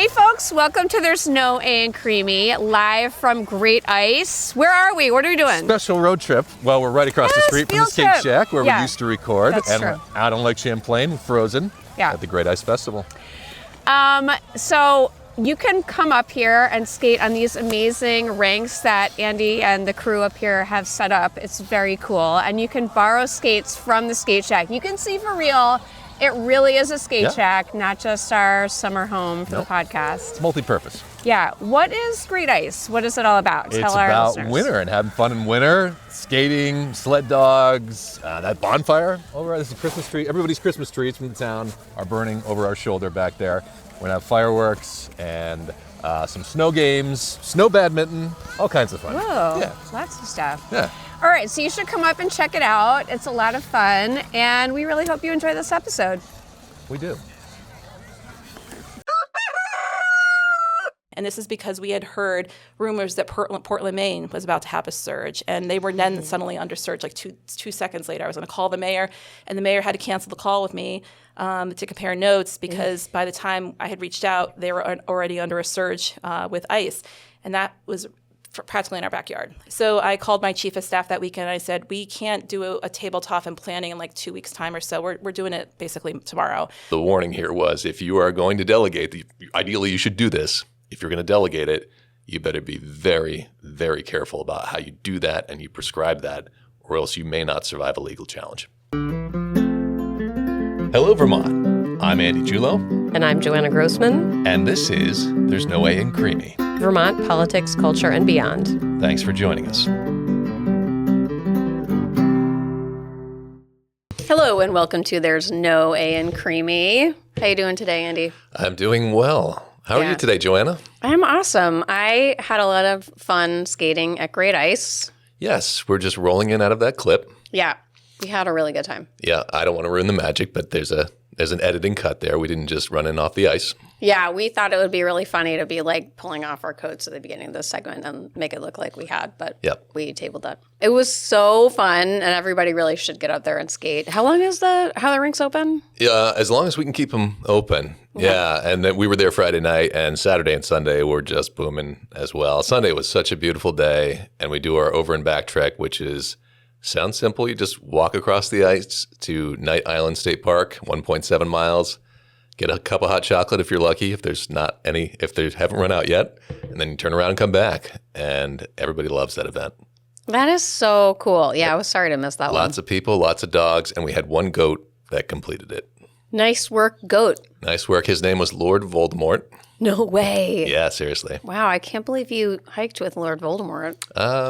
Hey folks, welcome to There's No A in Creemee, live from Great Ice. Where are we? What are we doing? Special road trip. Well, we're right across the street from the skate shack where we used to record. That's and true. We're out on Lake Champlain, frozen, at the Great Ice Festival. So you can come up here and skate on these amazing rinks that Andy and the crew up here have set up. It's very cool. And you can borrow skates from the skate shack. You can see for real, it really is a skate shack, not just our summer home for the podcast. It's multi-purpose. Yeah. What is Great Ice? What is it all about? It's about winter and having fun in winter, skating, sled dogs, that bonfire over there's a Christmas tree. Everybody's Christmas trees from the town are burning over our shoulder back there. We're going to have fireworks and some snow games, snow badminton, all kinds of fun. Whoa, yeah. Lots of stuff. Yeah. All right, so you should come up and check it out. It's a lot of fun, and we really hope you enjoy this episode. We do. And this is because we had heard rumors that Portland, Maine was about to have a surge. And they were then suddenly under surge like two seconds later. I was going to call the mayor, and the mayor had to cancel the call with me to compare notes because by the time I had reached out, they were already under a surge with ice. And that was practically in our backyard. So I called my chief of staff that weekend and I said, we can't do a tabletop and planning in like 2 weeks' time or so. We're doing it basically tomorrow. The warning here was if you are going to delegate, ideally you should do this. If you're going to delegate it, you better be very, very careful about how you do that and you prescribe that, or else you may not survive a legal challenge. Hello, Vermont. I'm Andy Julo. And I'm Joanna Grossman. And this is There's No A in Creemee. Vermont politics, culture, and beyond. Thanks for joining us. Hello, and welcome to There's No A in Creemee. How you doing today, Andy? I'm doing well. How are you today, Joanna? I'm awesome. I had a lot of fun skating at Great Ice. Yes, we're just rolling in out of that clip. Yeah, we had a really good time. Yeah, I don't want to ruin the magic, but there's an editing cut there. We didn't just run in off the ice. Yeah, we thought it would be really funny to be like pulling off our coats at the beginning of this segment and make it look like we had, but we tabled that. It was so fun, and everybody really should get out there and skate. How long is how the rinks open? Yeah, as long as we can keep them open. Okay. Yeah, and then we were there Friday night, and Saturday and Sunday were just booming as well. Sunday was such a beautiful day, and we do our over and back trek, which sounds simple. You just walk across the ice to Knight Island State Park, 1.7 miles. Get a cup of hot chocolate if you're lucky, if they haven't run out yet, and then you turn around and come back, and everybody loves that event. That is so cool. Yeah, I was sorry to miss that one. Lots of people, lots of dogs, and we had one goat that completed it. Nice work, goat. Nice work. His name was Lord Voldemort. No way. Yeah, seriously. Wow, I can't believe you hiked with Lord Voldemort.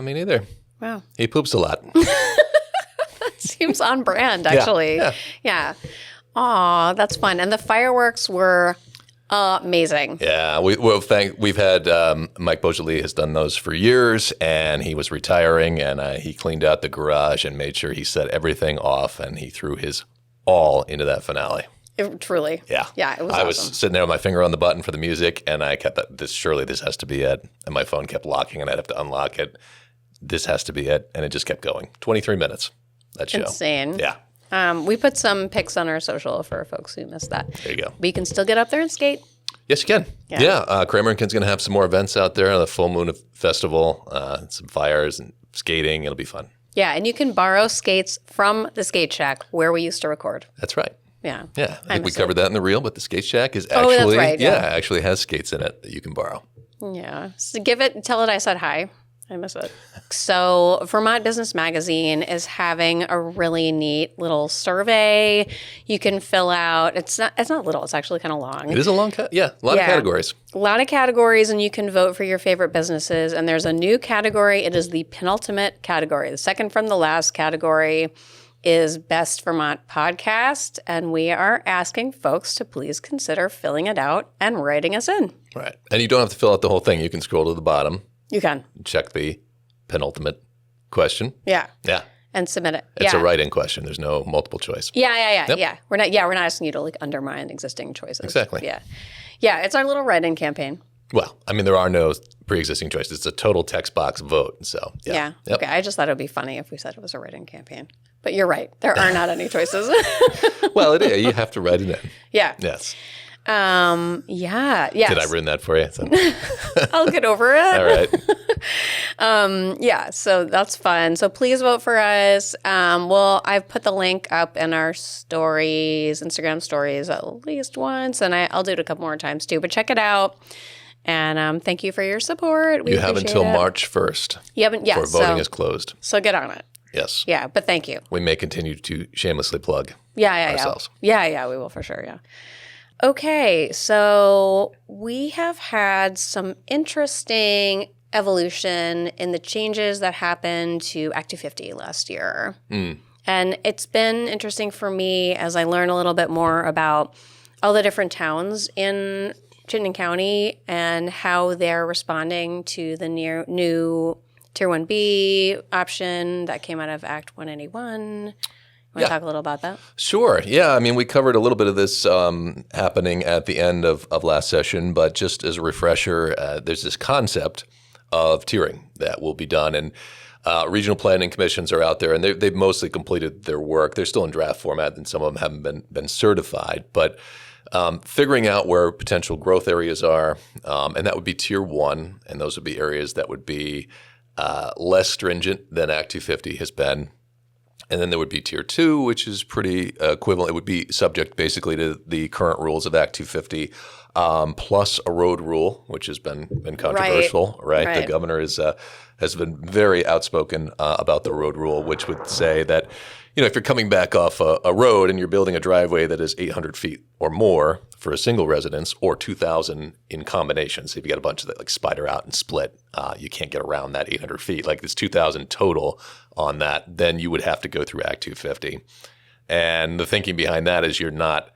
Me neither. Wow. He poops a lot. That seems on brand, actually. Yeah. Aw, that's fun. And the fireworks were amazing. Yeah, we've had Mike Beaujolais has done those for years, and he was retiring, and he cleaned out the garage and made sure he set everything off, and he threw his all into that finale. Truly. Yeah. Yeah, it was awesome. I was sitting there with my finger on the button for the music, and I kept surely this has to be it. And my phone kept locking, and I'd have to unlock it. This has to be it. And it just kept going. 23 minutes, that show. Insane. Yeah. We put some pics on our social for folks who missed that. There you go. But you can still get up there and skate. Yes, you can. Yeah. Kramerkin's going to have some more events out there. The Full Moon Festival, some fires and skating. It'll be fun. Yeah, and you can borrow skates from the skate shack where we used to record. That's right. Yeah. Yeah. I think we covered that in the reel, but the skate shack is actually, that's right, actually has skates in it that you can borrow. Yeah. So tell it I said hi. I miss it. So Vermont Business Magazine is having a really neat little survey you can fill out. It's not little. It's actually kind of long. It is a long a lot of categories. A lot of categories, and you can vote for your favorite businesses. And there's a new category. It is the penultimate category. The second from the last category is Best Vermont Podcast. And we are asking folks to please consider filling it out and writing us in. Right. And you don't have to fill out the whole thing. You can scroll to the bottom. You can. Check the penultimate question. Yeah. Yeah. And submit it. It's a write-in question. There's no multiple choice. Yeah. Yep. Yeah. We're not asking you to like undermine existing choices. Exactly. Yeah. Yeah. It's our little write-in campaign. Well, I mean, there are no pre-existing choices. It's a total text box vote. So, yeah. Yep. Okay. I just thought it would be funny if we said it was a write-in campaign. But you're right. There are not any choices. Well, it is. You have to write it in. Yeah. Yes. Yeah. Yes. Did I ruin that for you? I'll get over it. All right. Yeah, so that's fun. So please vote for us. Well, I've put the link up in our stories, Instagram stories, at least once, and I'll do it a couple more times too. But check it out, and thank you for your support. We You have appreciate until it. March 1st You haven't, yes. before voting is closed. So get on it. Yes. Yeah, but thank you. We may continue to shamelessly plug ourselves. Yeah, we will for sure, yeah. Okay, so we have had some interesting evolution in the changes that happened to Act 250 last year. And it's been interesting for me as I learn a little bit more about all the different towns in Chittenden County and how they're responding to the new Tier 1B option that came out of Act 181. Want to talk a little about that? Sure. Yeah. I mean, we covered a little bit of this happening at the end of last session, but just as a refresher, there's this concept of tiering that will be done. And regional planning commissions are out there, and they've mostly completed their work. They're still in draft format, and some of them haven't been certified. But figuring out where potential growth areas are, and that would be Tier 1, and those would be areas that would be less stringent than Act 250 has been. And then there would be Tier 2, which is pretty equivalent. It would be subject basically to the current rules of Act 250, plus a road rule, which has been controversial, right? The governor has been very outspoken about the road rule, which would say that, if you're coming back off a road and you're building a driveway that is 800 feet or more for a single residence, or 2,000 in combination. So if you got a bunch of that like spider out and split, you can't get around that 800 feet. Like it's 2,000 total on that, then you would have to go through Act 250. And the thinking behind that is you're not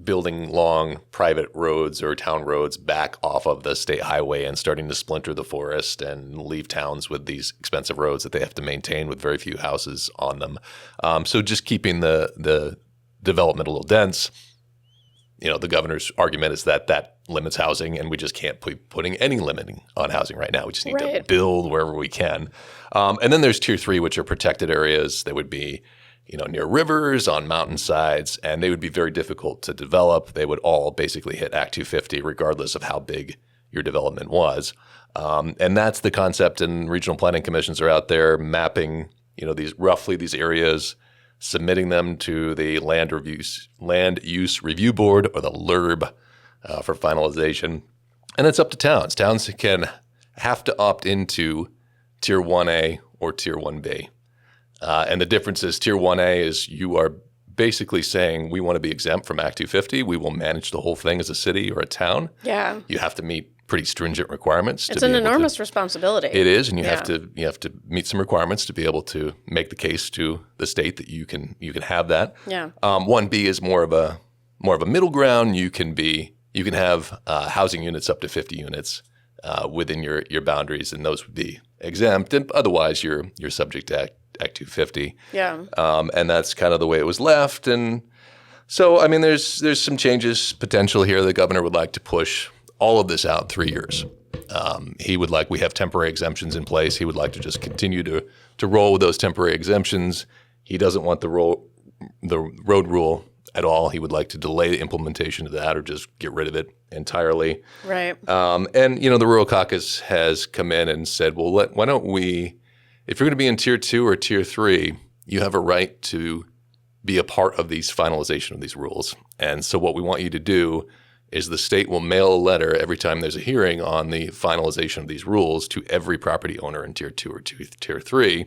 building long private roads or town roads back off of the state highway and starting to splinter the forest and leave towns with these expensive roads that they have to maintain with very few houses on them. So just keeping the development a little dense. The governor's argument is that limits housing, and we just can't be putting any limiting on housing right now. We just need to build wherever we can. And then there's Tier 3, which are protected areas. They would be, near rivers, on mountainsides, and they would be very difficult to develop. They would all basically hit Act 250, regardless of how big your development was. And that's the concept, and regional planning commissions are out there mapping, these areas, submitting them to the Land Use Review Board, or the LURB, for finalization. And it's up to towns. Towns can have to opt into Tier 1A or Tier 1B. And the difference is Tier 1A is you are basically saying we want to be exempt from Act 250. We will manage the whole thing as a city or a town. Yeah. You have to meet pretty stringent requirements. It's an enormous responsibility. It is, and you have to meet some requirements to be able to make the case to the state that you can have that. Yeah. 1B is more of a middle ground. You can have housing units up to 50 units within your boundaries, and those would be exempt. And otherwise, you're subject to Act 250. Yeah. And that's kind of the way it was left. And so, I mean, there's some changes potential here. The governor would like to push all of this out 3 years. We have temporary exemptions in place. He would like to just continue to roll with those temporary exemptions. He doesn't want the road rule at all. He would like to delay the implementation of that, or just get rid of it entirely. Right. And the Rural Caucus has come in and said, well, why don't we, if you're going to be in Tier 2 or Tier 3, you have a right to be a part of these finalization of these rules. And so what we want you to do is the state will mail a letter every time there's a hearing on the finalization of these rules to every property owner in Tier 2 or Tier 3,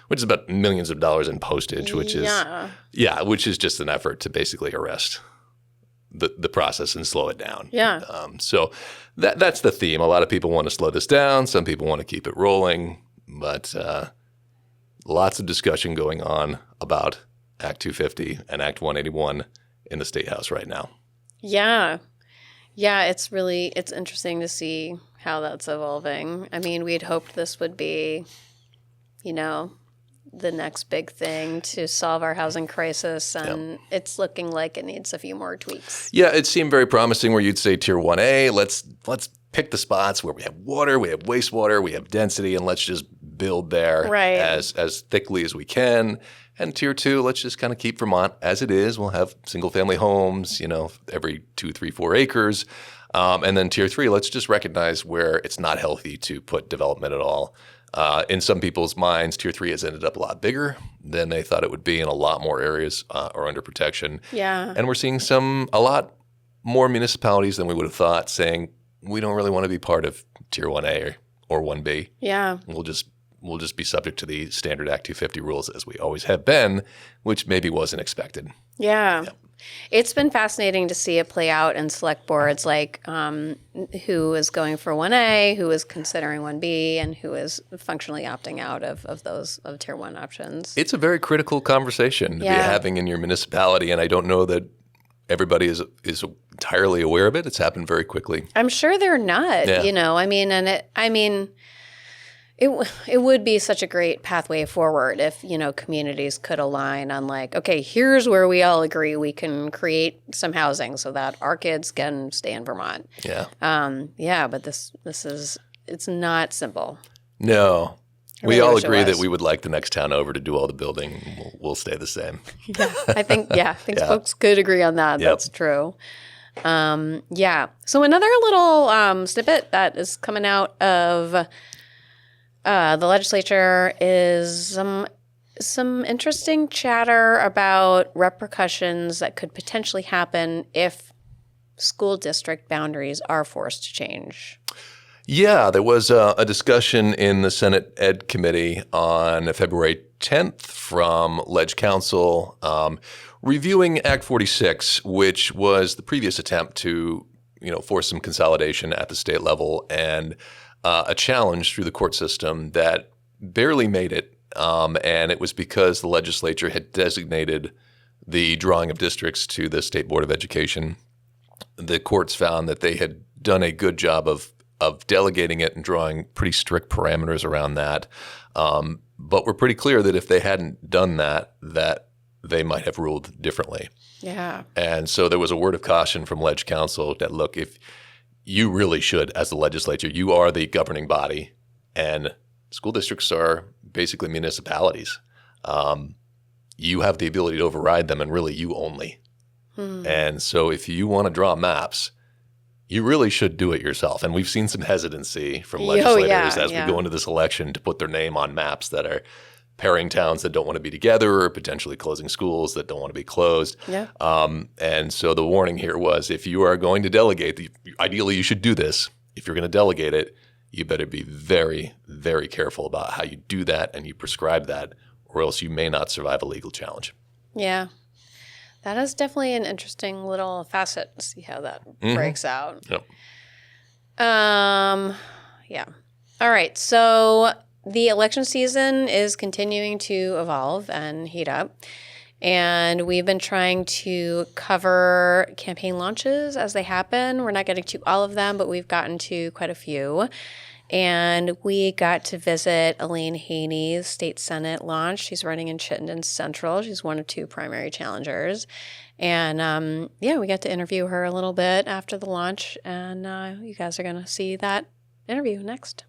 which is about millions of dollars in postage, which is just an effort to basically arrest the process and slow it down. Yeah. So that's the theme. A lot of people want to slow this down. Some people want to keep it rolling, but lots of discussion going on about Act 250 and Act 181 in the State House right now. Yeah. Yeah, it's interesting to see how that's evolving. I mean, we'd hoped this would be, the next big thing to solve our housing crisis, and it's looking like it needs a few more tweaks. Yeah, it seemed very promising where you'd say Tier 1A, let's pick the spots where we have water, we have wastewater, we have density, and let's just build there as thickly as we can. And tier 2, let's just kind of keep Vermont as it is. We'll have single family homes, every 2, 3, 4 acres. And then tier 3, let's just recognize where it's not healthy to put development at all. In some people's minds, tier 3 has ended up a lot bigger than they thought it would be, and a lot more areas are under protection. Yeah. And we're seeing a lot more municipalities than we would have thought saying, we don't really want to be part of tier 1A or 1B. Yeah. We'll just be subject to the standard Act 250 rules as we always have been, which maybe wasn't expected. Yeah. Yep. It's been fascinating to see it play out in select boards, like who is going for 1A, who is considering 1B, and who is functionally opting out of those of tier 1 options. It's a very critical conversation to be having in your municipality, and I don't know that everybody is entirely aware of it. It's happened very quickly. I'm sure they're not, it would be such a great pathway forward if, communities could align on okay, here's where we all agree we can create some housing so that our kids can stay in Vermont. Yeah. But it's not simple. No. We really all wish it agree that was. We would like the next town over to do all the building. We'll stay the same. I think folks could agree on that. Yep. That's true. So another little snippet that is coming out of the legislature is some interesting chatter about repercussions that could potentially happen if school district boundaries are forced to change. Yeah, there was a discussion in the Senate Ed Committee on February 10th from Ledge Council reviewing Act 46, which was the previous attempt to force some consolidation at the state level, and a challenge through the court system that barely made it. And it was because the legislature had designated the drawing of districts to the State Board of Education. The courts found that they had done a good job of delegating it and drawing pretty strict parameters around that. But we're pretty clear that if they hadn't done that they might have ruled differently. Yeah. And so there was a word of caution from Ledge Council that, look, if you really should, as the legislature, you are the governing body, and school districts are basically municipalities. You have the ability to override them, and really you only. And so if you want to draw maps, you really should do it yourself. And we've seen some hesitancy from legislators as we go into this election to put their name on maps that are pairing towns that don't want to be together, or potentially closing schools that don't want to be closed. Yeah. And so the warning here was, if you are going to delegate, ideally you should do this. If you're going to delegate it, you better be very, very careful about how you do that and you prescribe that, or else you may not survive a legal challenge. Yeah. That is definitely an interesting little facet to see how that breaks out. Yep. Yeah. All right. So the election season is continuing to evolve and heat up. And we've been trying to cover campaign launches as they happen. We're not getting to all of them, but we've gotten to quite a few. And we got to visit Elaine Haney's state senate launch. She's running in Chittenden Central. She's one of 2 primary challengers. And we got to interview her a little bit after the launch. And you guys are going to see that interview next.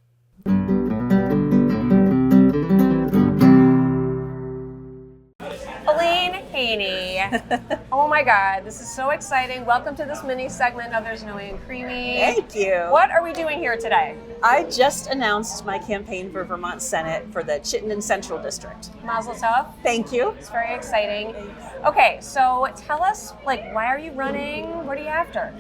Elaine Haney. Oh my God, this is so exciting. Welcome to this mini segment of There's No Way in Creemee. Thank you. What are we doing here today? I just announced my campaign for Vermont Senate for the Chittenden Central District. Mazel tov. Thank you. It's very exciting. Okay, so tell us, why are you running? What are you after?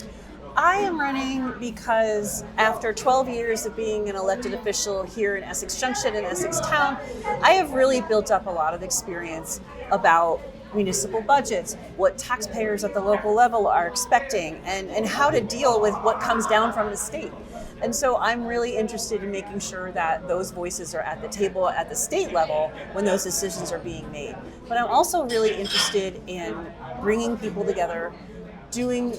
I am running because after 12 years of being an elected official here in Essex Junction and Essex Town, I have really built up a lot of experience about municipal budgets, what taxpayers at the local level are expecting, and how to deal with what comes down from the state. And so I'm really interested in making sure that those voices are at the table at the state level when those decisions are being made. But I'm also really interested in bringing people together, doing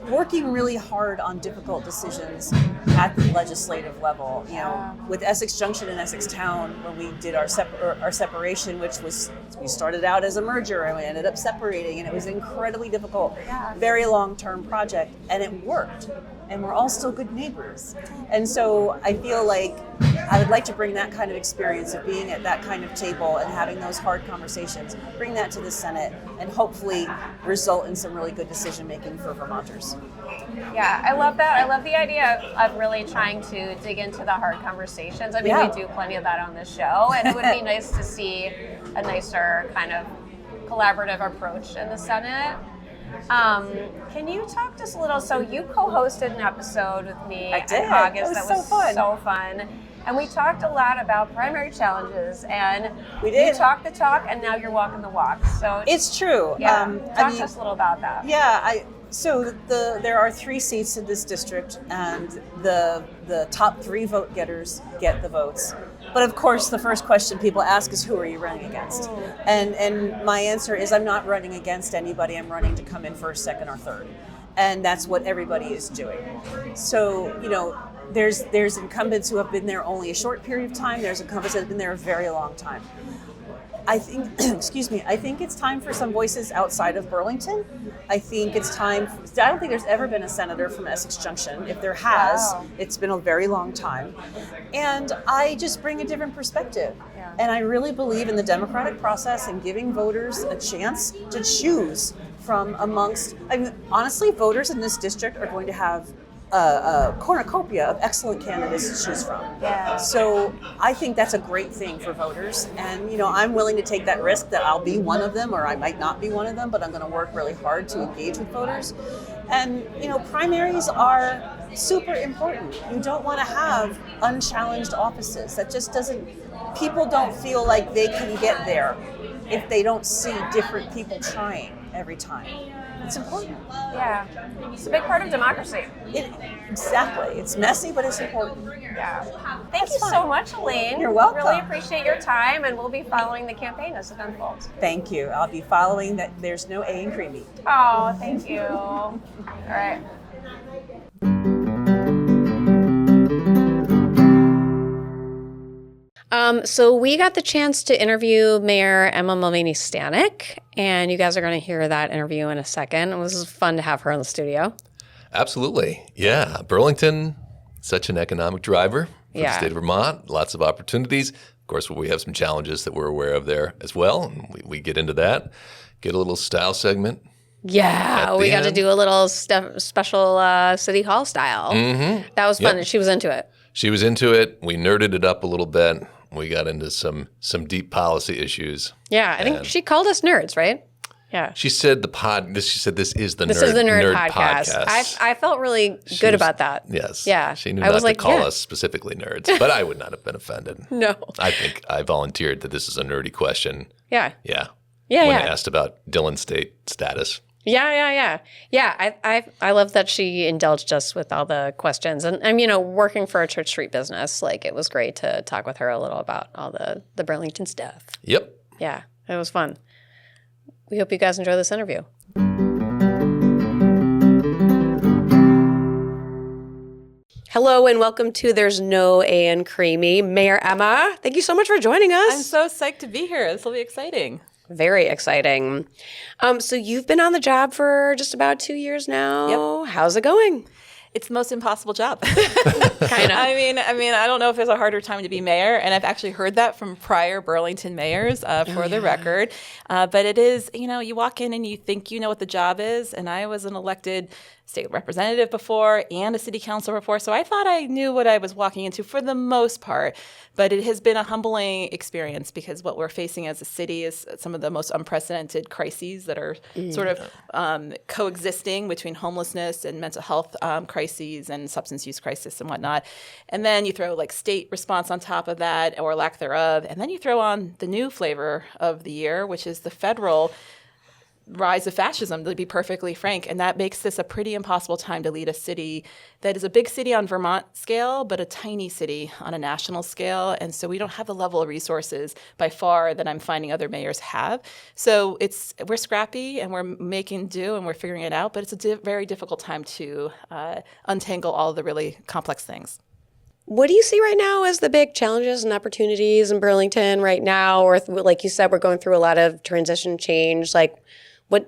working really hard on difficult decisions at the legislative level. You know, with Essex Junction and Essex Town, when we did our separation, which was, we started out as a merger and we ended up separating, and it was an incredibly difficult, very long-term project, and it worked. And we're all still good neighbors. And so I feel like I would like to bring that kind of experience of being at that kind of table and having those hard conversations, bring that to the Senate, and hopefully result in some really good decision making for Vermonters. Yeah, I love that. I love the idea of really trying to dig into the hard conversations. I mean, we do plenty of that on this show, and it would be nice to see a nicer kind of collaborative approach in the Senate. Can you talk to us a little? So you co-hosted an episode with me I did. in August. That was that was so fun. so fun. And we talked a lot about primary challenges, and We did. you talked the talk, and now you're walking the walk. So It's true. yeah, I talk mean, to us a little about that. Yeah, so there are 3 seats in this district, and the top 3 vote getters get the votes. But of course, the first question people ask is, who are you running against? And my answer is, I'm not running against anybody. I'm running to come in first, second, or third. And that's what everybody is doing. So, you know, there's incumbents who have been there only a short period of time. There's incumbents that have been there a very long time. I think, I think it's time for some voices outside of Burlington. I think it's time, I don't think there's ever been a senator from Essex Junction. If there has, it's been a very long time. And I just bring a different perspective. And I really believe in the democratic process and giving voters a chance to choose from amongst, I mean, honestly, voters in this district are going to have a cornucopia of excellent candidates to choose from. So I think that's a great thing for voters. And, you know, I'm willing to take that risk that I'll be one of them, or I might not be one of them, but I'm going to work really hard to engage with voters. And, you know, primaries are super important. You don't want to have unchallenged offices. That just doesn't, people don't feel like they can get there if they don't see different people trying every time. It's important. Yeah, it's a big part of democracy. Exactly. It's messy, but it's important. Yeah. Thank you so much, Elaine. You're welcome. Really appreciate your time, and we'll be following the campaign as it unfolds. Thank you. I'll be following that. There's no A in Creemee. Oh, thank you. All right. So we got the chance to interview Mayor Emma Mulvaney-Stanak, and you guys are going to hear that interview in a second. It was fun to have her in the studio. Absolutely. Yeah. Burlington, such an economic driver for the state of Vermont. Lots of opportunities. Of course, we have some challenges that we're aware of there as well. And we get into that. Get a little style segment. Yeah, we got to do a little special City Hall style. Mm-hmm. That was fun, and she was into it. She was into it. We nerded it up a little bit. We got into some deep policy issues. Yeah, I think she called us nerds, right? Yeah. She said She said this is the This nerd, is the nerd podcast. I felt really good about that. Yes. Yeah. She knew I not was to like, call us specifically nerds, but I would not have been offended. No. I think I volunteered that this is a nerdy question. Yeah. Yeah. Yeah. When I asked about Dillon state status. Yeah. I love that she indulged us with all the questions. And you know, working for a Church Street business, like, it was great to talk with her a little about all the Burlington stuff. Yep. Yeah, it was fun. We hope you guys enjoy this interview. Hello and welcome to There's No A in Creemee. Mayor Emma, thank you so much for joining us. I'm so psyched to be here. This will be exciting. Very exciting. So you've been on the job for just about 2 years now. Yep. How's it going? It's the most impossible job. Kind of. I mean, I don't know if there's a harder time to be mayor, and I've actually heard that from prior Burlington mayors, for the record. But it is, you know, you walk in and you think you know what the job is, and I was an elected state representative before and a city councilor before, so I thought I knew what I was walking into for the most part. But it has been a humbling experience because what we're facing as a city is some of the most unprecedented crises that are sort of coexisting between homelessness and mental health crises and substance use crisis and whatnot. And then you throw like state response on top of that, or lack thereof. And then you throw on the new flavor of the year, which is the federal rise of fascism, to be perfectly frank. And that makes this a pretty impossible time to lead a city that is a big city on Vermont scale, but a tiny city on a national scale. And so we don't have the level of resources by far that I'm finding other mayors have. So we're scrappy and we're making do and we're figuring it out, but it's a very difficult time to untangle all of the really complex things. What do you see right now as the big challenges and opportunities in Burlington right now? Or like you said, we're going through a lot of transition change.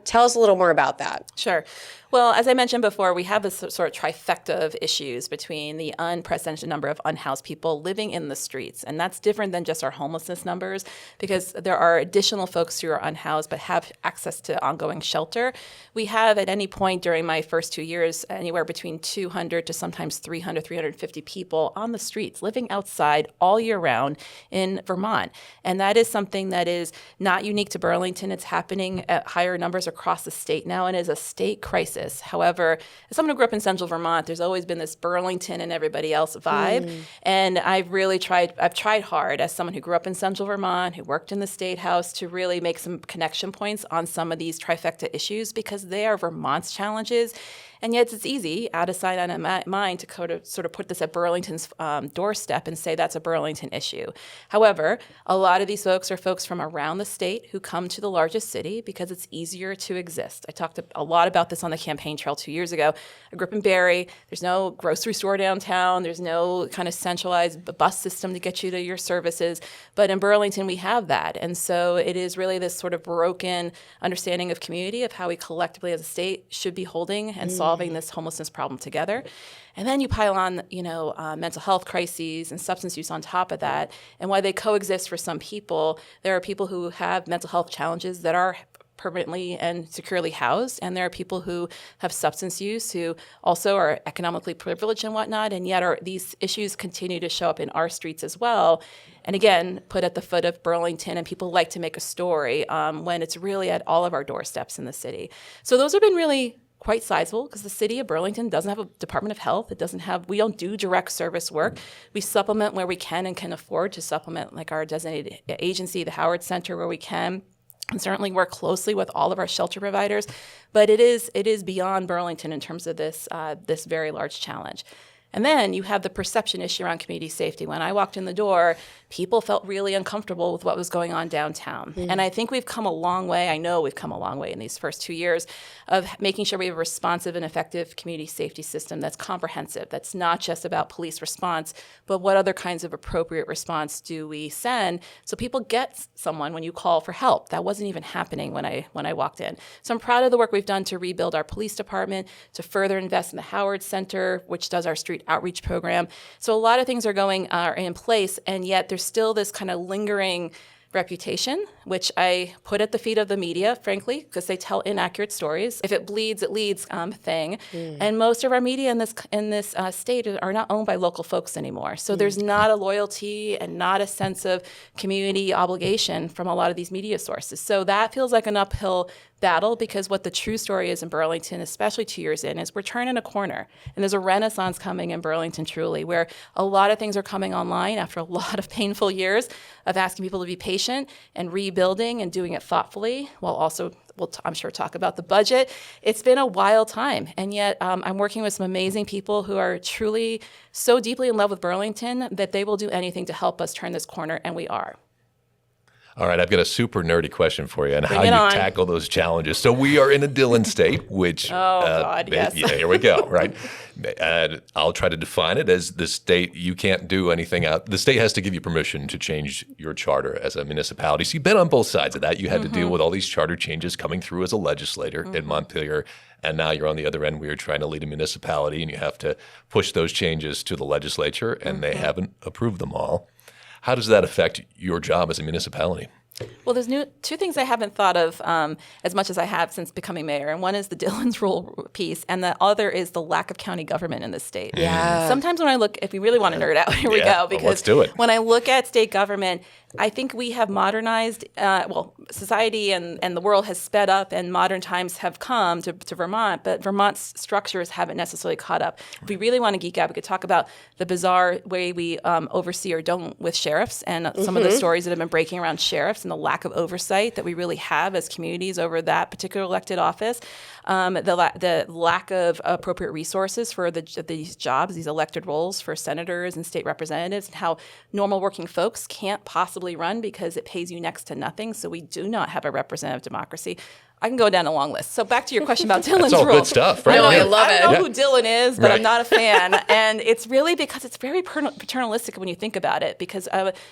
Tell us a little more about that. Sure. Well, as I mentioned before, we have this sort of trifecta of issues between the unprecedented number of unhoused people living in the streets. And that's different than just our homelessness numbers, because there are additional folks who are unhoused but have access to ongoing shelter. We have at any point during my first 2 years anywhere between 200 to sometimes 300, 350 people on the streets living outside all year round in Vermont. And that is something that is not unique to Burlington. It's happening at higher numbers across the state now and is a state crisis. However, as someone who grew up in central Vermont, there's always been this Burlington and everybody else vibe. And I've tried hard as someone who grew up in central Vermont, who worked in the State House, to really make some connection points on some of these trifecta issues because they are Vermont's challenges. And yet it's easy, out of sight, out of mind, to sort of put this at Burlington's doorstep and say that's a Burlington issue. However, a lot of these folks are folks from around the state who come to the largest city because it's easier to exist. I talked a lot about this on the campaign trail 2 years ago. I grew up in Barrie. There's no grocery store downtown. There's no kind of centralized bus system to get you to your services. But in Burlington, we have that. And so it is really this sort of broken understanding of community, of how we collectively as a state should be holding and solving this homelessness problem together. And then you pile on, mental health crises and substance use on top of that. And while they coexist for some people, there are people who have mental health challenges that are permanently and securely housed, and there are people who have substance use who also are economically privileged and whatnot, and yet these issues continue to show up in our streets as well. And again, put at the foot of Burlington, and people like to make a story when it's really at all of our doorsteps in the city. So those have been really quite sizable because the city of Burlington doesn't have a Department of Health. We don't do direct service work. We supplement where we can and can afford to supplement, like our designated agency, the Howard Center, where we can. And certainly work closely with all of our shelter providers, but it is beyond Burlington in terms of this very large challenge. And then you have the perception issue around community safety. When I walked in the door, people felt really uncomfortable with what was going on downtown. And I think we've come a long way. I know we've come a long way in these first 2 years of making sure we have a responsive and effective community safety system that's comprehensive, that's not just about police response, but what other kinds of appropriate response do we send so people get someone when you call for help. That wasn't even happening when I walked in. So I'm proud of the work we've done to rebuild our police department, to further invest in the Howard Center, which does our street outreach program. So a lot of things are in place, and yet there's still this kind of lingering reputation, which I put at the feet of the media, frankly, because they tell inaccurate stories. If it bleeds, it leads thing. And most of our media in this state are not owned by local folks anymore. So there's not a loyalty and not a sense of community obligation from a lot of these media sources. So that feels like an uphill battle, because what the true story is in Burlington, especially 2 years in, is we're turning a corner. And there's a renaissance coming in Burlington, truly, where a lot of things are coming online after a lot of painful years of asking people to be patient and rebuilding and doing it thoughtfully, while also we'll I'm sure talk about the budget. It's been a wild time. And yet I'm working with some amazing people who are truly so deeply in love with Burlington that they will do anything to help us turn this corner, and we are. All right, I've got a super nerdy question for you on how you tackle those challenges. So we are in a Dillon state, which yes. Yeah, here we go, right? I'll try to define it as the state. You can't do anything out. The state has to give you permission to change your charter as a municipality. So you've been on both sides of that. You had to deal with all these charter changes coming through as a legislator in Montpelier, and now you're on the other end where you're trying to lead a municipality, and you have to push those changes to the legislature, and they haven't approved them all. How does that affect your job as a municipality? Well, there's two things I haven't thought of as much as I have since becoming mayor. And one is the Dillon's rule piece, and the other is the lack of county government in this state. Yeah. Sometimes when I look, if we really want to nerd out, here we go. Because let's do it. When I look at state government, I think we have modernized, society and the world has sped up and modern times have come to Vermont, but Vermont's structures haven't necessarily caught up. If we really want to geek out, we could talk about the bizarre way we oversee or don't with sheriffs and some of the stories that have been breaking around sheriffs and the lack of oversight that we really have as communities over that particular elected office. The lack of appropriate resources for these jobs, these elected roles for senators and state representatives, and how normal working folks can't possibly run because it pays you next to nothing. So we do not have a representative democracy. I can go down a long list. So back to your question about Dillon's It's all rule. good stuff, right? I love I don't know it. who Dillon is, but Right. I'm not a fan. And it's really because it's very paternalistic when you think about it, because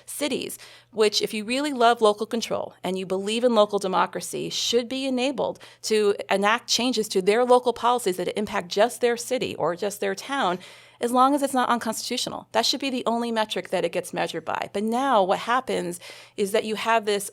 cities, which if you really love local control and you believe in local democracy, should be enabled to enact changes to their local policies that impact just their city or just their town, as long as it's not unconstitutional. That should be the only metric that it gets measured by. But now what happens is that you have this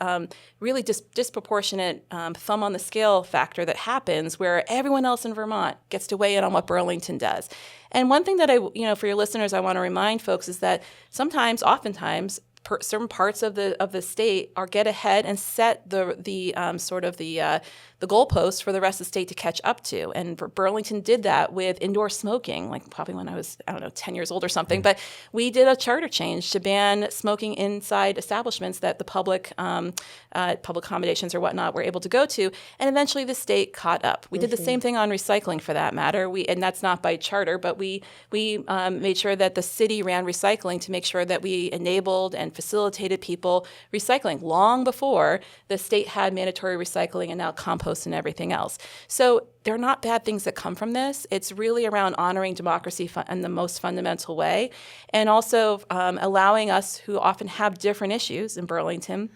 really disproportionate thumb on the scale factor that happens where everyone else in Vermont gets to weigh in on what Burlington does. And one thing that for your listeners, I want to remind folks is that oftentimes, certain parts of the state get ahead and set the goalposts for the rest of the state to catch up to. And Burlington did that with indoor smoking, like probably when I was, 10 years old or something. But we did a charter change to ban smoking inside establishments that the public accommodations or whatnot were able to go to. And eventually the state caught up. We did the same thing on recycling for that matter. And that's not by charter, but we made sure that the city ran recycling to make sure that we enabled and facilitated people recycling long before the state had mandatory recycling and now compost and everything else. So they're not bad things that come from this. It's really around honoring democracy in the most fundamental way, and also allowing us who often have different issues in Burlington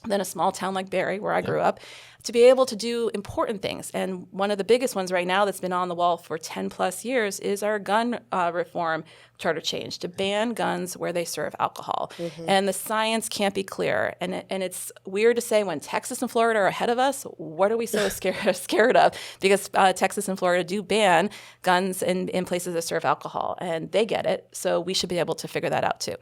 than a small town like Barre, where I grew up, to be able to do important things. And one of the biggest ones right now that's been on the wall for 10 plus years is our gun reform charter change to ban guns where they serve alcohol. And the science can't be clearer. And it's weird to say when Texas and Florida are ahead of us, what are we so scared of? Because Texas and Florida do ban guns in places that serve alcohol, and they get it. So we should be able to figure that out too.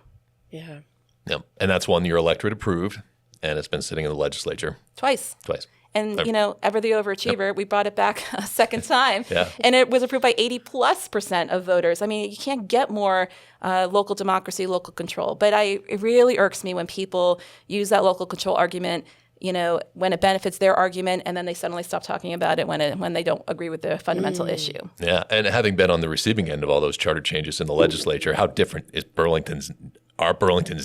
Yeah. Yep. And that's one your electorate approved, and it's been sitting in the legislature Twice. And, ever the overachiever, we brought it back a second time. Yeah. And it was approved by 80+% of voters. I mean, you can't get more local democracy, local control. But it really irks me when people use that local control argument, when it benefits their argument, and then they suddenly stop talking about it when they don't agree with the fundamental issue. Yeah. And having been on the receiving end of all those charter changes in the legislature, how different is Burlington's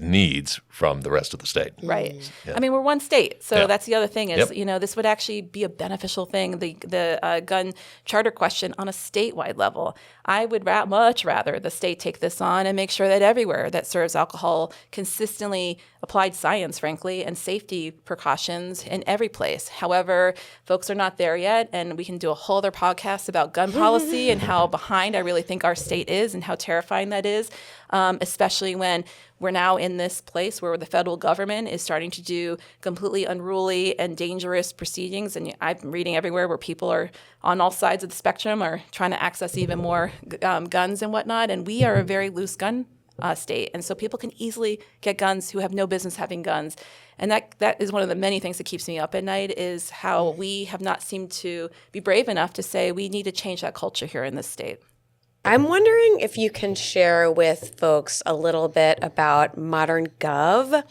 needs from the rest of the state? Right. Yeah. I mean, we're one state. So that's the other thing is, Yep. This would actually be a beneficial thing, the gun charter question on a statewide level. I would much rather the state take this on and make sure that everywhere that serves alcohol consistently applied science, frankly, and safety precautions in every place. However, folks are not there yet, and we can do a whole other podcast about gun policy and how behind I really think our state is and how terrifying that is, especially when we're now in this place where the federal government is starting to do completely unruly and dangerous proceedings. And I've been reading everywhere where people are on all sides of the spectrum are trying to access even more guns and whatnot. And we are a very loose gun state. And so people can easily get guns who have no business having guns. And that is one of the many things that keeps me up at night is how we have not seemed to be brave enough to say we need to change that culture here in this state. I'm wondering if you can share with folks a little bit about Modern Gov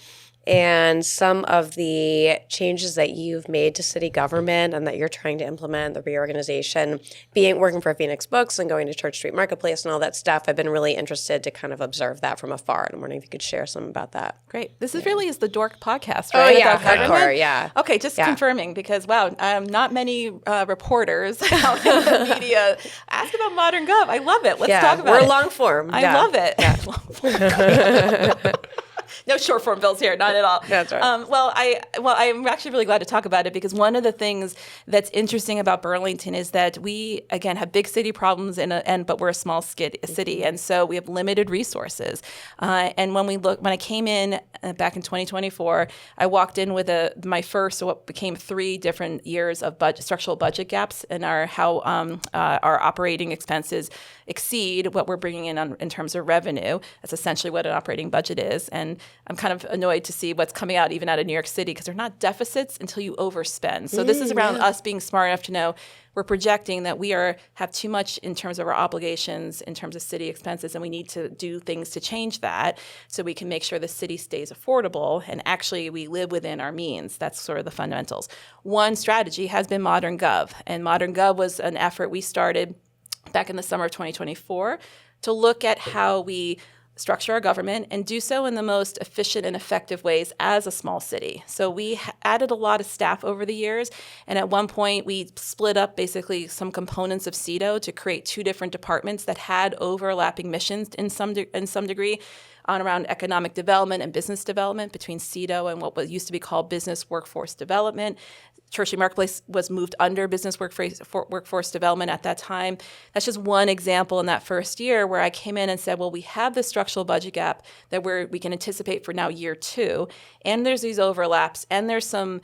and some of the changes that you've made to city government and that you're trying to implement, the reorganization, working for Phoenix Books and going to Church Street Marketplace and all that stuff. I've been really interested to kind of observe that from afar. And I'm wondering if you could share some about that. Great. This really is the dork podcast, Oh, right? yeah, About government? hardcore, yeah. Okay, just confirming because, wow, not many reporters out in the media ask about Modern Gov. I love it. Let's talk about it. We're long form. I love it. Yeah. No short form bills here, not at all. That's right. I'm actually really glad to talk about it because one of the things that's interesting about Burlington is that we, again, have big city problems, but we're a small city, and so we have limited resources. And when I came in back in 2024, I walked in with my first, what became 3 different years of structural budget gaps in how our operating expenses exceed what we're bringing in terms of revenue. That's essentially what an operating budget is. And I'm kind of annoyed to see what's coming out even out of New York City, because they're not deficits until you overspend. So this is around us being smart enough to know we're projecting that we have too much in terms of our obligations, in terms of city expenses, and we need to do things to change that so we can make sure the city stays affordable and actually we live within our means. That's sort of the fundamentals. One strategy has been Modern Gov, and Modern Gov was an effort we started back in the summer of 2024 to look at how we structure our government and do so in the most efficient and effective ways as a small city. So we added a lot of staff over the years, and at one point we split up basically some components of CEDO to create two different departments that had overlapping missions in some degree on around economic development and business development between CEDO and what used to be called business workforce development. Tertiary Marketplace was moved under business workforce development at that time. That's just one example in that first year where I came in and said, well, we have this structural budget gap that we can anticipate for now year 2, and there's these overlaps, and there's some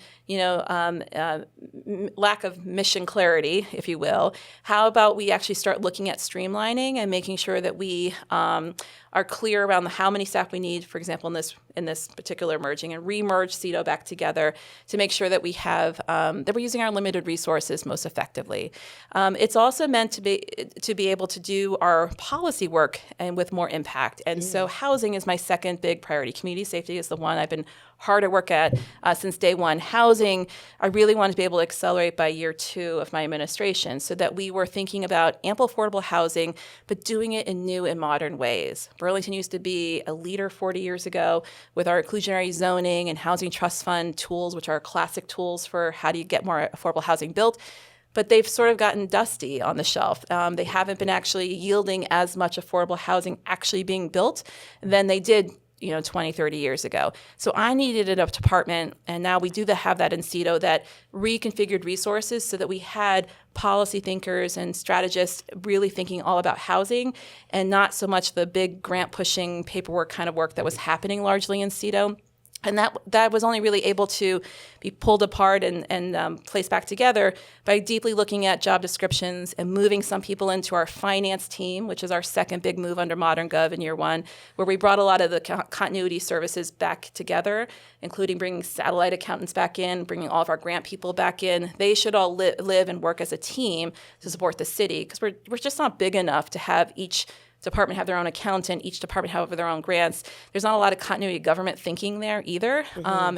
lack of mission clarity, if you will. How about we actually start looking at streamlining and making sure that we are clear around how many staff we need, for example, in this particular merging, and re-merge CEDO back together to make sure that we have that we're using our limited resources most effectively. It's also meant to be able to do our policy work and with more impact. And so housing is my second big priority. Community safety is the one I've been hard at work at since day one. Housing, I really wanted to be able to accelerate by year 2 of my administration so that we were thinking about ample affordable housing, but doing it in new and modern ways. Burlington used to be a leader 40 years ago with our inclusionary zoning and housing trust fund tools, which are classic tools for how do you get more affordable housing built. But they've sort of gotten dusty on the shelf. They haven't been actually yielding as much affordable housing actually being built than they did 20, 30 years ago. So I needed a department, and now we do have that in CEDO, that reconfigured resources so that we had policy thinkers and strategists really thinking all about housing and not so much the big grant pushing paperwork kind of work that was happening largely in CEDO. And that was only really able to be pulled apart and placed back together by deeply looking at job descriptions and moving some people into our finance team, which is our second big move under Modern Gov in year 1, where we brought a lot of the continuity services back together, including bringing satellite accountants back in, bringing all of our grant people back in. They should all live and work as a team to support the city, because we're just not big enough to have each department have their own accountant, each department have their own grants. There's not a lot of continuity of government thinking there either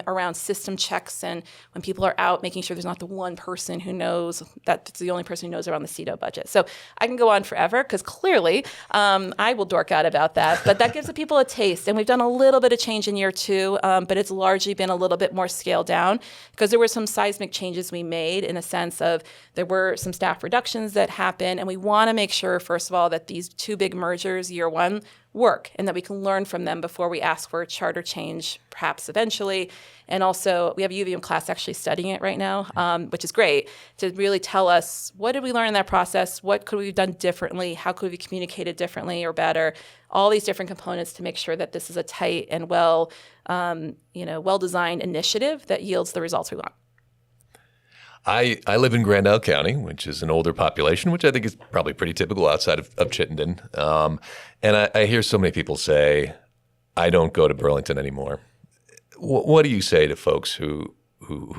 around system checks, and when people are out, making sure there's not the one person who knows, that's the only person who knows around the CEDO budget. So I can go on forever because clearly I will dork out about that, but that gives the people a taste. And we've done a little bit of change in year 2, but it's largely been a little bit more scaled down because there were some seismic changes we made in a sense of there were some staff reductions that happened, and we want to make sure, first of all, that these two big mergers year 1 work and that we can learn from them before we ask for a charter change, perhaps eventually. And also, we have a UVM class actually studying it right now, which is great, to really tell us what did we learn in that process, what could we have done differently, how could we communicate it differently or better, all these different components to make sure that this is a tight and well-designed initiative that yields the results we want. I live in Grand Isle County, which is an older population, which I think is probably pretty typical outside of Chittenden. And I hear so many people say, I don't go to Burlington anymore. What do you say to folks who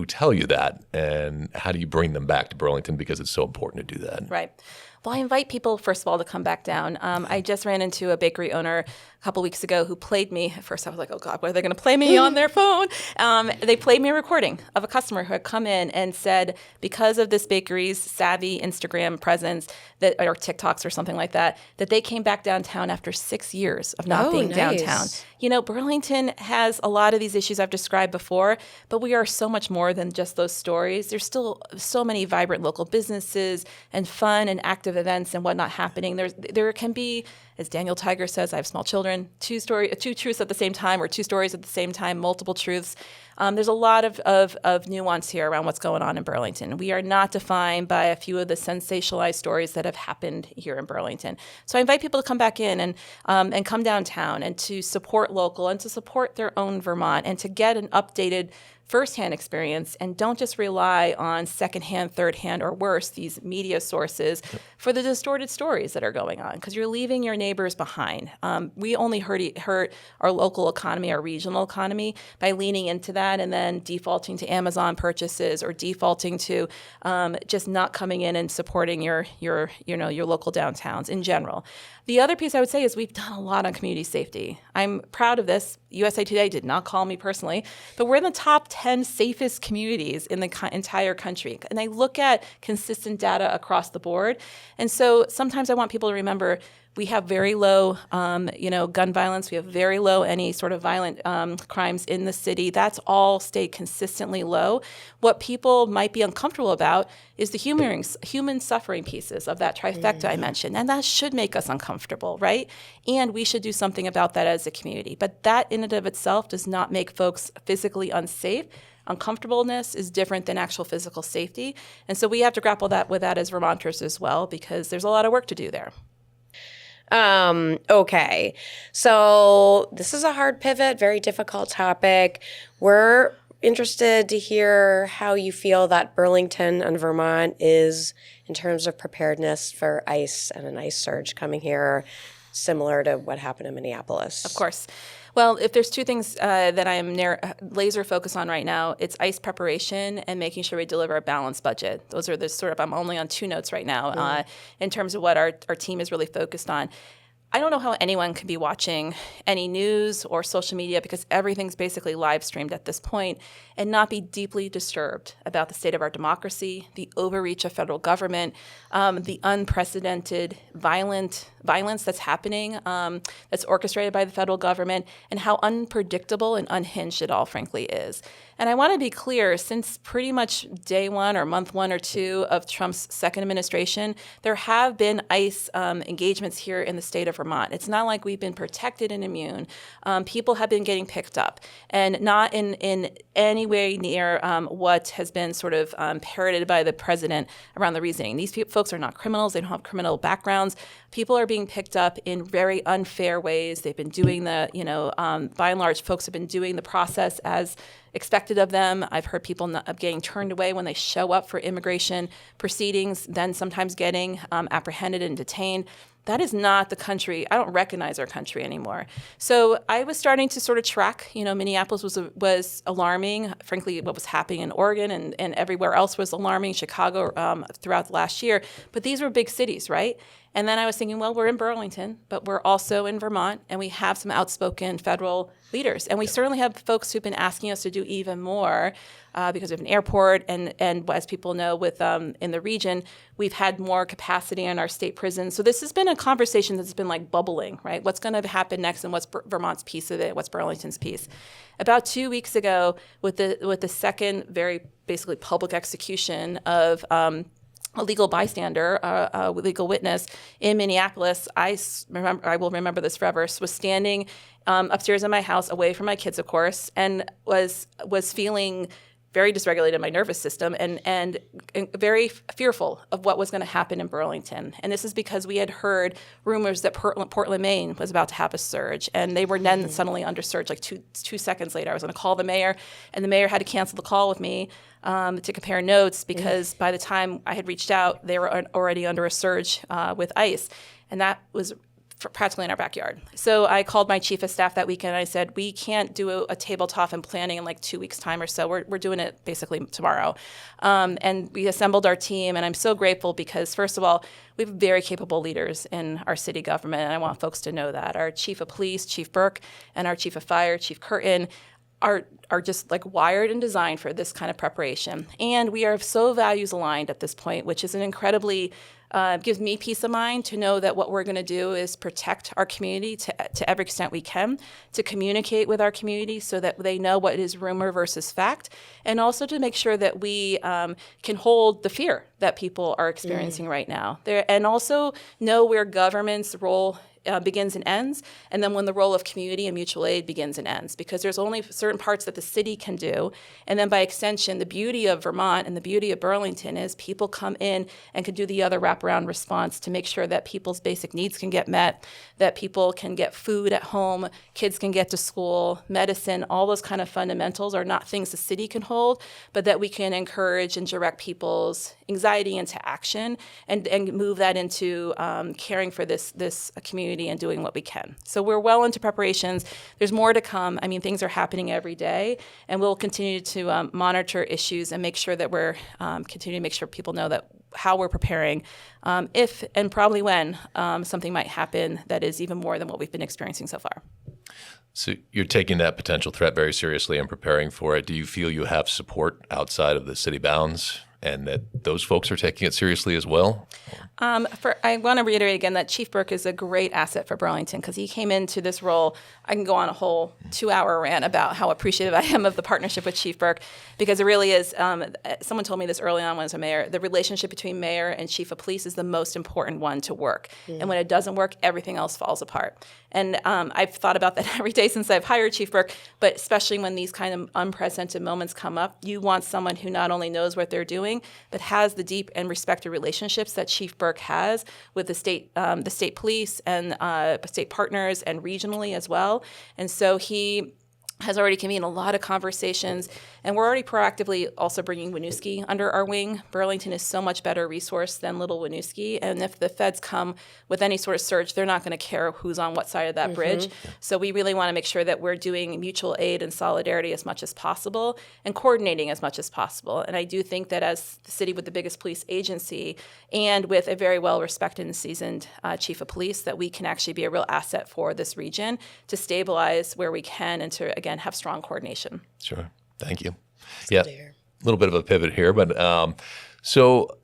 tell you that, and how do you bring them back to Burlington because it's so important to do that? Right. Well, I invite people, first of all, to come back down. I just ran into a bakery owner a couple weeks ago who played me. At first, I was like, oh, God, what are they going to play me on their phone? They played me a recording of a customer who had come in and said, because of this bakery's savvy Instagram presence or TikToks or something like that they came back downtown after 6 years of not being downtown. Burlington has a lot of these issues I've described before, but we are so much more than just those stories. There's still so many vibrant local businesses and fun and active events and whatnot happening. There can be, as Daniel Tiger says, I have small children, two truths at the same time, or two stories at the same time, multiple truths. There's a lot of nuance here around what's going on in Burlington. We are not defined by a few of the sensationalized stories that have happened here in Burlington. So I invite people to come back in and come downtown and to support local and to support their own Vermont and to get an updated firsthand experience, and don't just rely on secondhand, thirdhand, or worse, these media sources for the distorted stories that are going on, because you're leaving your neighbors behind. We only hurt our local economy, our regional economy, by leaning into that and then defaulting to Amazon purchases or defaulting to just not coming in and supporting your local downtowns in general. The other piece I would say is we've done a lot on community safety. I'm proud of this. USA Today did not call me personally, but we're in the top 10 safest communities in the entire country. And I look at consistent data across the board. And so sometimes I want people to remember we have very low, gun violence. We have very low any sort of violent crimes in the city. That's all stayed consistently low. What people might be uncomfortable about is the human suffering pieces of that trifecta I mentioned. And that should make us uncomfortable, right? And we should do something about that as a community. But that in and of itself does not make folks physically unsafe. Uncomfortableness is different than actual physical safety. And so we have to grapple with that as Vermonters as well, because there's a lot of work to do there. Okay. So this is a hard pivot, very difficult topic. We're interested to hear how you feel that Burlington and Vermont is in terms of preparedness for ice and an ice surge coming here, similar to what happened in Minneapolis. Of course. Well, if there's two things that I am laser focused on right now, it's ice preparation and making sure we deliver a balanced budget. Those are the I'm only on two notes right now in terms of what our team is really focused on. I don't know how anyone could be watching any news or social media because everything's basically live streamed at this point and not be deeply disturbed about the state of our democracy, the overreach of federal government, the unprecedented violence that's happening, that's orchestrated by the federal government, and how unpredictable and unhinged it all frankly is. And I want to be clear, since pretty much day one or month one or two of Trump's second administration, there have been ICE engagements here in the state of Vermont. It's not like we've been protected and immune. People have been getting picked up, and not in any way near what has been sort of parroted by the president around the reasoning. These folks are not criminals. They don't have criminal backgrounds. People are being picked up in very unfair ways. They've been doing by and large, folks have been doing the process as expected of them. I've heard people getting turned away when they show up for immigration proceedings, then sometimes getting apprehended and detained. That is not the country. I don't recognize our country anymore. So I was starting to sort of track, Minneapolis was alarming. Frankly, what was happening in Oregon and everywhere else was alarming, Chicago throughout the last year. But these were big cities, right? And then I was thinking, well, we're in Burlington, but we're also in Vermont, and we have some outspoken federal leaders. And we certainly have folks who've been asking us to do even more because we have an airport. And as people know, with in the region, we've had more capacity in our state prisons. So this has been a conversation that's been like bubbling, right? What's going to happen next, and what's Vermont's piece of it? What's Burlington's piece? About 2 weeks ago, with the second very basically public execution of a legal bystander, a legal witness in Minneapolis, I will remember this forever, was standing upstairs in my house away from my kids, of course, and was feeling very dysregulated in my nervous system and very fearful of what was going to happen in Burlington. And this is because we had heard rumors that Portland, Maine was about to have a surge, and they were then suddenly under surge. Like two seconds later, I was going to call the mayor, and the mayor had to cancel the call with me to compare notes because by the time I had reached out, they were already under a surge with ICE, and that was practically in our backyard. So I called my chief of staff that weekend, and I said, we can't do a tabletop and planning in like 2 weeks' time or so. We're doing it basically tomorrow. And we assembled our team, and I'm so grateful because, first of all, we have very capable leaders in our city government, and I want folks to know that. Our chief of police, Chief Burke, and our chief of fire, Chief Curtin, are just like wired and designed for this kind of preparation. And we are so values aligned at this point, which is an incredibly gives me peace of mind to know that what we're going to do is protect our community to every extent we can, to communicate with our community so that they know what is rumor versus fact, and also to make sure that we can hold the fear that people are experiencing right now. And also know where government's role begins and ends, and then when the role of community and mutual aid begins and ends, because there's only certain parts that the city can do, and then by extension, the beauty of Vermont and the beauty of Burlington is people come in and can do the other wraparound response to make sure that people's basic needs can get met, that people can get food at home, kids can get to school, medicine, all those kind of fundamentals are not things the city can hold, but that we can encourage and direct people's anxiety into action and move that into caring for this community community and doing what we can. So we're well into preparations. There's more to come. I mean, things are happening every day, and we'll continue to monitor issues and make sure that we're continue to make sure people know that how we're preparing if and probably when something might happen that is even more than what we've been experiencing so far. So you're taking that potential threat very seriously and preparing for it. Do you feel you have support outside of the city bounds and that those folks are taking it seriously as well? I want to reiterate again that Chief Burke is a great asset for Burlington because he came into this role. I can go on a whole 2-hour rant about how appreciative I am of the partnership with Chief Burke because it really is. Someone told me this early on when I was a mayor. The relationship between mayor and chief of police is the most important one to work. And when it doesn't work, everything else falls apart. And I've thought about that every day since I've hired Chief Burke, but especially when these kind of unprecedented moments come up, you want someone who not only knows what they're doing, but has the deep and respected relationships that Chief Burke has with the state police and state partners and regionally as well. And so he has already convened a lot of conversations, and we're already proactively also bringing Winooski under our wing. Burlington is so much better resource than Little Winooski, and if the feds come with any sort of surge, they're not going to care who's on what side of that bridge. So we really want to make sure that we're doing mutual aid and solidarity as much as possible and coordinating as much as possible. And I do think that as the city with the biggest police agency and with a very well-respected and seasoned chief of police, that we can actually be a real asset for this region to stabilize where we can and to, again, have strong coordination. Sure. Thank you. Yeah, a little bit of a pivot here, but so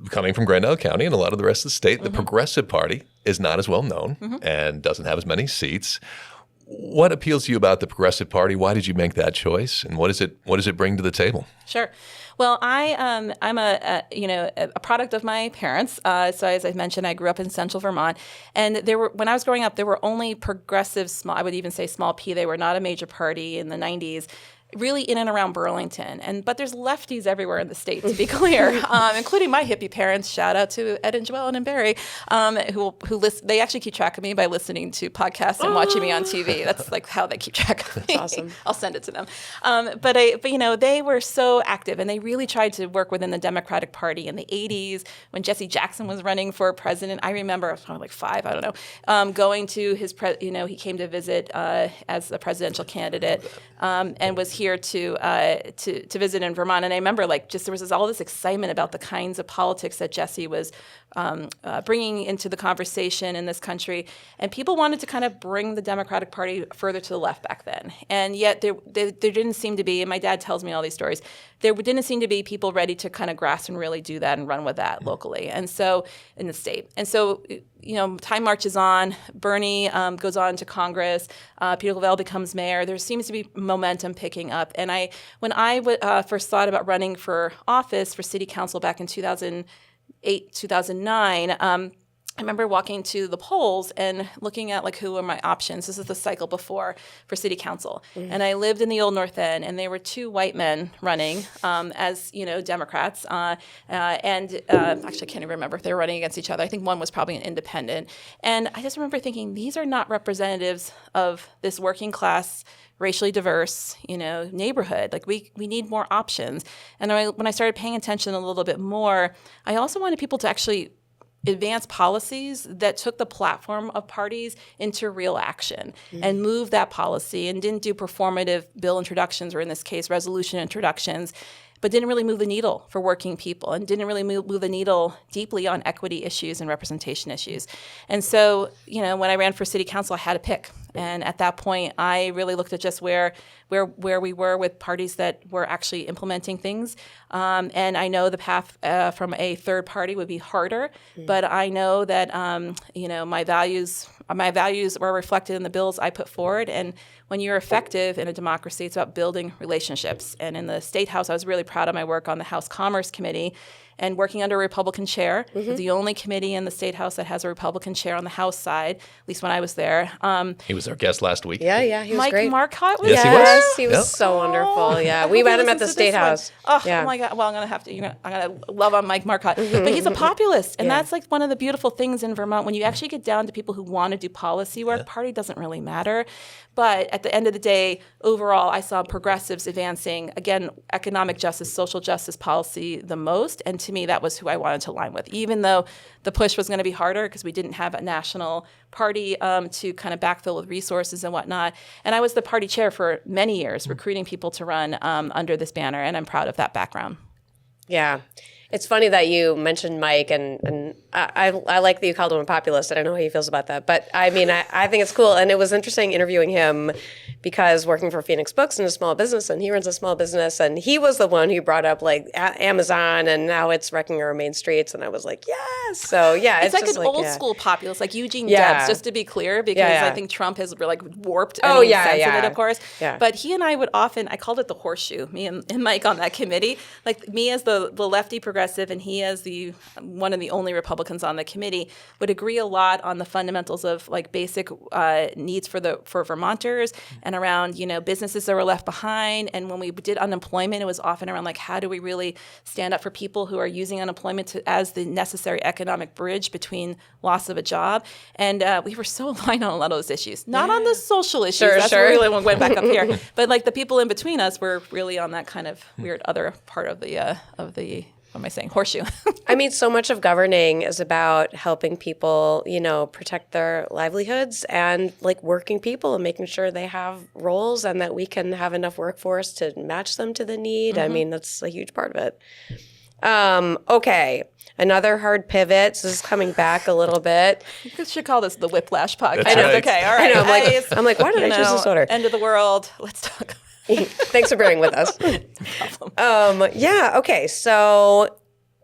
coming from Grand Island County and a lot of the rest of the state, the Progressive Party is not as well known and doesn't have as many seats. What appeals to you about the Progressive Party? Why did you make that choice, and what does it bring to the table? Sure. Well, I'm a product of my parents. So as I mentioned, I grew up in Central Vermont, and when I was growing up, there were only progressive small. I would even say small p. They were not a major party in the 90s. Really in and around Burlington, but there's lefties everywhere in the state, to be clear, including my hippie parents. Shout out to Ed and Joellen and Barry, who listen. They actually keep track of me by listening to podcasts and watching me on TV. That's like how they keep track of me. That's awesome. I'll send it to them. But they were so active, and they really tried to work within the Democratic Party in the 80s when Jesse Jackson was running for president. I remember I was probably like 5, I don't know, going to his. He came to visit as a presidential candidate and was here to visit in Vermont, and I remember there was all this excitement about the kinds of politics that Jesse was bringing into the conversation in this country, and people wanted to kind of bring the Democratic Party further to the left back then, and yet there didn't seem to be, and my dad tells me all these stories, there didn't seem to be people ready to kind of grasp and really do that and run with that locally, and so in the state, and so time marches on. Bernie goes on to Congress. Peter Lavelle becomes mayor. There seems to be momentum picking up. And when I first thought about running for office for city council back in 2008, 2009, I remember walking to the polls and looking at who were my options. This is the cycle before for city council. And I lived in the old North End, and there were 2 white men running as Democrats. Actually, I can't even remember if they were running against each other. I think one was probably an independent. And I just remember thinking, these are not representatives of this working class, racially diverse, neighborhood. We need more options. And when I started paying attention a little bit more, I also wanted people to actually advance policies that took the platform of parties into real action and moved that policy and didn't do performative bill introductions, or in this case, resolution introductions, but didn't really move the needle for working people and didn't really move the needle deeply on equity issues and representation issues. And so, when I ran for city council, I had to pick. And at that point, I really looked at just where we were with parties that were actually implementing things. And I know the path from a third party would be harder, but I know that my values were reflected in the bills I put forward. And when you're effective in a democracy, it's about building relationships. And in the State House, I was really proud of my work on the House Commerce Committee. And working under a Republican chair, the only committee in the State House that has a Republican chair on the House side, at least when I was there. He was our guest last week. Yeah, he was Mike great. Marcotte was Yes, there? Yes, he was so wonderful. Yeah, we met him at the State House. Oh Yeah. my God! Well, I'm gonna love on Mike Marcotte, but he's a populist, and that's one of the beautiful things in Vermont when you actually get down to people who want to do policy work. Party doesn't really matter. But at the end of the day, overall, I saw progressives advancing, again, economic justice, social justice policy the most. And to me, that was who I wanted to align with, even though the push was going to be harder because we didn't have a national party to kind of backfill with resources and whatnot. And I was the party chair for many years, recruiting people to run under this banner. And I'm proud of that background. Yeah. It's funny that you mentioned Mike, and I like that you called him a populist. I don't know how he feels about that. But, I mean, I think it's cool. And it was interesting interviewing him because working for Phoenix Books in a small business, and he runs a small business, and he was the one who brought up, like, Amazon, and now it's wrecking our main streets. And I was like, yes. So, yeah. It's like just an old school populist, like Eugene Yeah. Debs, just to be clear, because I think Trump has, like, warped Oh, any yeah, sense of yeah. it, of course. Yeah. But he and I would often, I called it the horseshoe, me and Mike on that committee. Like, me as the lefty progressive and he as the one of the only Republicans on the committee would agree a lot on the fundamentals of like basic needs for Vermonters and around businesses that were left behind. And when we did unemployment, it was often around like how do we really stand up for people who are using unemployment as the necessary economic bridge between loss of a job. And we were so aligned on a lot of those issues, not on the social issues. That's really what went back up here. But like the people in between us were really on that kind of weird other part of the what am I saying? Horseshoe. I mean, so much of governing is about helping people, protect their livelihoods and like working people and making sure they have roles and that we can have enough workforce to match them to the need. Mm-hmm. I mean, that's a huge part of it. Okay. Another hard pivot. So this is coming back a little bit. You should call this the Whiplash podcast. That's right. Okay. All right. I know. I'm like, why did I choose this order? End of the world. Let's talk. Thanks for bearing with us. No problem. Yeah. Okay. So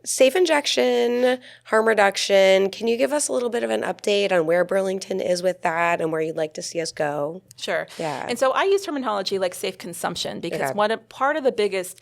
safe injection, harm reduction. Can you give us a little bit of an update on where Burlington is with that and where you'd like to see us go? Sure. Yeah. And so I use terminology like safe consumption because part of the biggest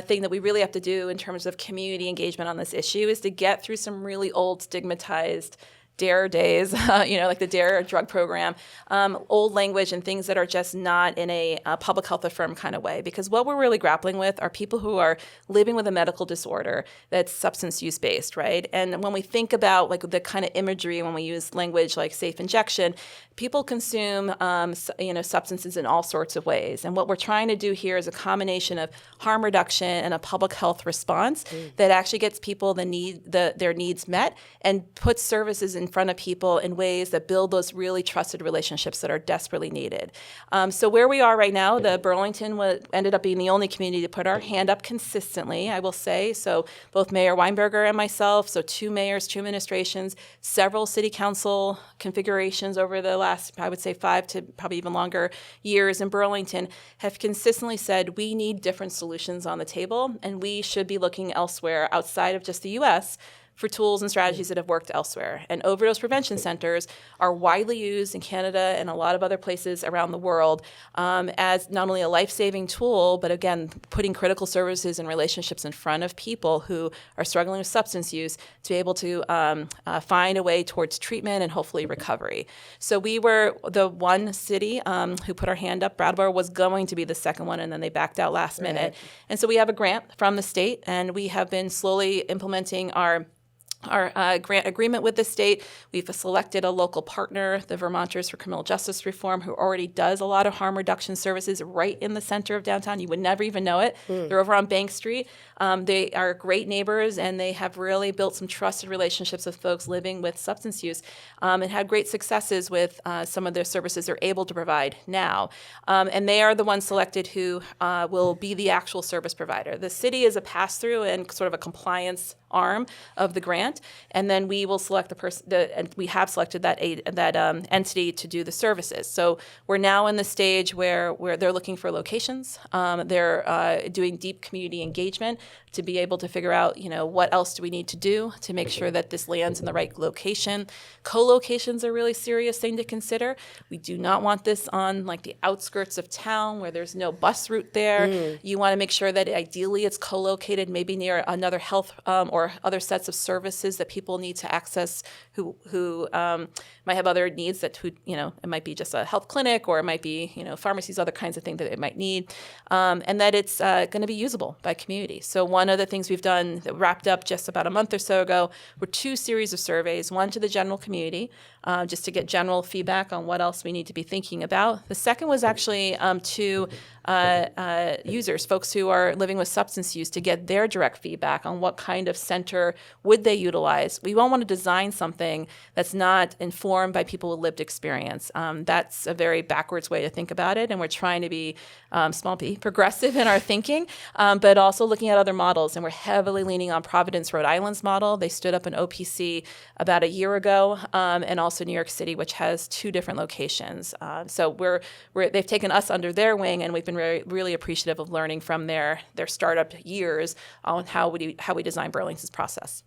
thing that we really have to do in terms of community engagement on this issue is to get through some really old stigmatized DARE days, like the DARE drug program, old language and things that are just not in a public health affirmed kind of way. Because what we're really grappling with are people who are living with a medical disorder that's substance use based, right? And when we think about like the kind of imagery when we use language like safe injection, people consume, substances in all sorts of ways. And what we're trying to do here is a combination of harm reduction and a public health response that actually gets people their needs met and puts services in front of people in ways that build those really trusted relationships that are desperately needed. So where we are right now, the Burlington ended up being the only community to put our hand up consistently, I will say. So both Mayor Weinberger and myself, so 2 mayors, 2 administrations, several city council configurations over the last, I would say 5 to probably even longer years in Burlington have consistently said we need different solutions on the table and we should be looking elsewhere outside of just the U.S. for tools and strategies that have worked elsewhere. And overdose prevention centers are widely used in Canada and a lot of other places around the world as not only a life-saving tool, but again, putting critical services and relationships in front of people who are struggling with substance use to be able to find a way towards treatment and hopefully recovery. So we were the one city who put our hand up. Brattleboro was going to be the second one, and then they backed out last minute. And so we have a grant from the state, and we have been slowly implementing our grant agreement with the state. We've selected a local partner, the Vermonters for Criminal Justice Reform, who already does a lot of harm reduction services right in the center of downtown. You would never even know it. They're over on Bank Street. They are great neighbors, and they have really built some trusted relationships with folks living with substance use and had great successes with some of their services they're able to provide now. And they are the ones selected who will be the actual service provider. The city is a pass-through and sort of a compliance arm of the grant, and then we will select the person. And we have selected that entity to do the services. So we're now in the stage where they're looking for locations. They're doing deep community engagement to be able to figure out, what else do we need to do to make sure that this lands in the right location. Co-location's a really serious thing to consider. We do not want this on like the outskirts of town where there's no bus route there. You want to make sure that ideally it's co-located maybe near another health or other sets of services that people need to access who might have other needs it might be just a health clinic or it might be, pharmacies, other kinds of things that it might need, and that it's going to be usable by community. So one of the things we've done that wrapped up just about a month or so ago were 2 series of surveys, one to the general community, just to get general feedback on what else we need to be thinking about. The second was actually to users, folks who are living with substance use, to get their direct feedback on what kind of center would they utilize. We won't want to design something that's not informed by people with lived experience. That's a very backwards way to think about it, and we're trying to be progressive in our thinking, but also looking at other models. And we're heavily leaning on Providence, Rhode Island's model. They stood up an OPC about a year ago, and also New York City, which has 2 different locations. So they've taken us under their wing, and we've been really appreciative of learning from their startup years on how we design Burlington's process.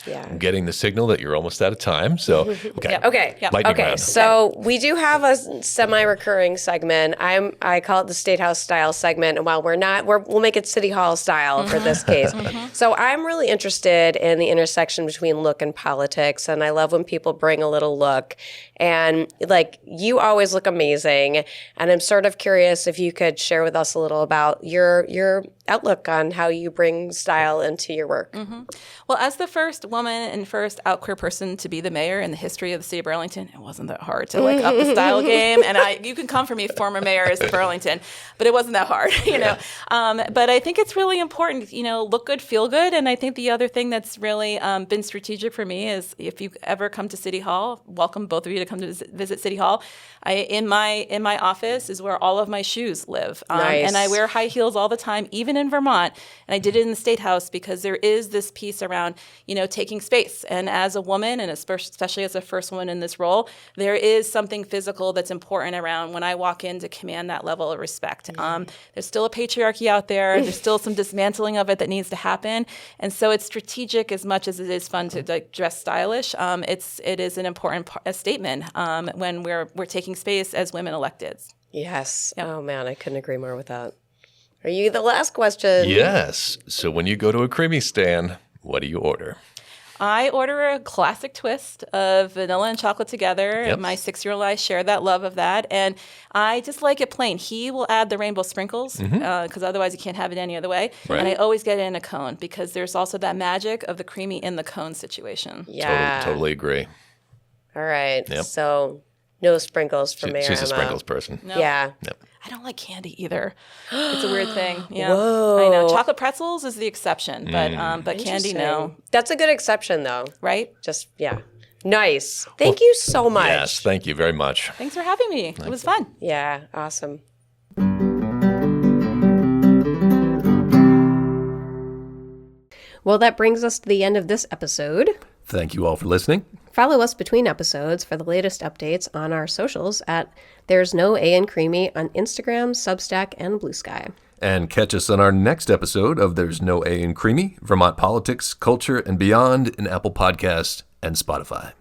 Yeah. I'm getting the signal that you're almost out of time. So, Okay. Lightning round. So we do have a semi-recurring segment. I call it the State House style segment. And while we'll make it City Hall style for this case. So I'm really interested in the intersection between look and politics. And I love when people bring a little look. And like, you always look amazing. And I'm sort of curious if you could share with us a little about your outlook on how you bring style into your work. Well, as the first woman and first out queer person to be the mayor in the history of the city of Burlington, it wasn't that hard to up the style game. And you can come for me, former mayors of Burlington, but it wasn't that hard, know. But I think it's really important, look good, feel good. And I think the other thing that's really been strategic for me is if you ever come to City Hall, welcome both of you to come to visit City Hall. In my office is where all of my shoes live. Nice. And I wear high heels all the time, even in Vermont. And I did it in the State House because there is this piece around, taking space. And as a woman, and especially as a first woman in this role, there is something physical that's important around when I walk in to command that level of respect. There's still a patriarchy out there. There's still some dismantling of it that needs to happen. And so it's strategic as much as it is fun to dress stylish. It is an important statement when we're taking space as women electeds. Yes. Yep. Oh, man, I couldn't agree more with that. Are you the last question? Yes. So when you go to a Creemee stand, what do you order? I order a classic twist of vanilla and chocolate together. Yep. My 6-year-old and I share that love of that. And I just like it plain. He will add the rainbow sprinkles because otherwise you can't have it any other way. Right. And I always get it in a cone because there's also that magic of the Creemee in the cone situation. Yeah. Totally agree. All right. Yep. So no sprinkles for Mayor She's a Emma. sprinkles person. No. Yeah. Yep. I don't like candy either. It's a weird thing. Yeah. Whoa. I know. Chocolate pretzels is the exception, but candy, no. That's a good exception, though. Right? Just, yeah. Nice. Thank you so much. Yes, thank you very much. Thanks for having me. It was fun. Yeah, awesome. Well, that brings us to the end of this episode. Thank you all for listening. Follow us between episodes for the latest updates on our socials at There's No A in Creemee on Instagram, Substack, and Blue Sky. And catch us on our next episode of There's No A in Creemee, Vermont Politics, Culture, and Beyond in Apple Podcasts and Spotify.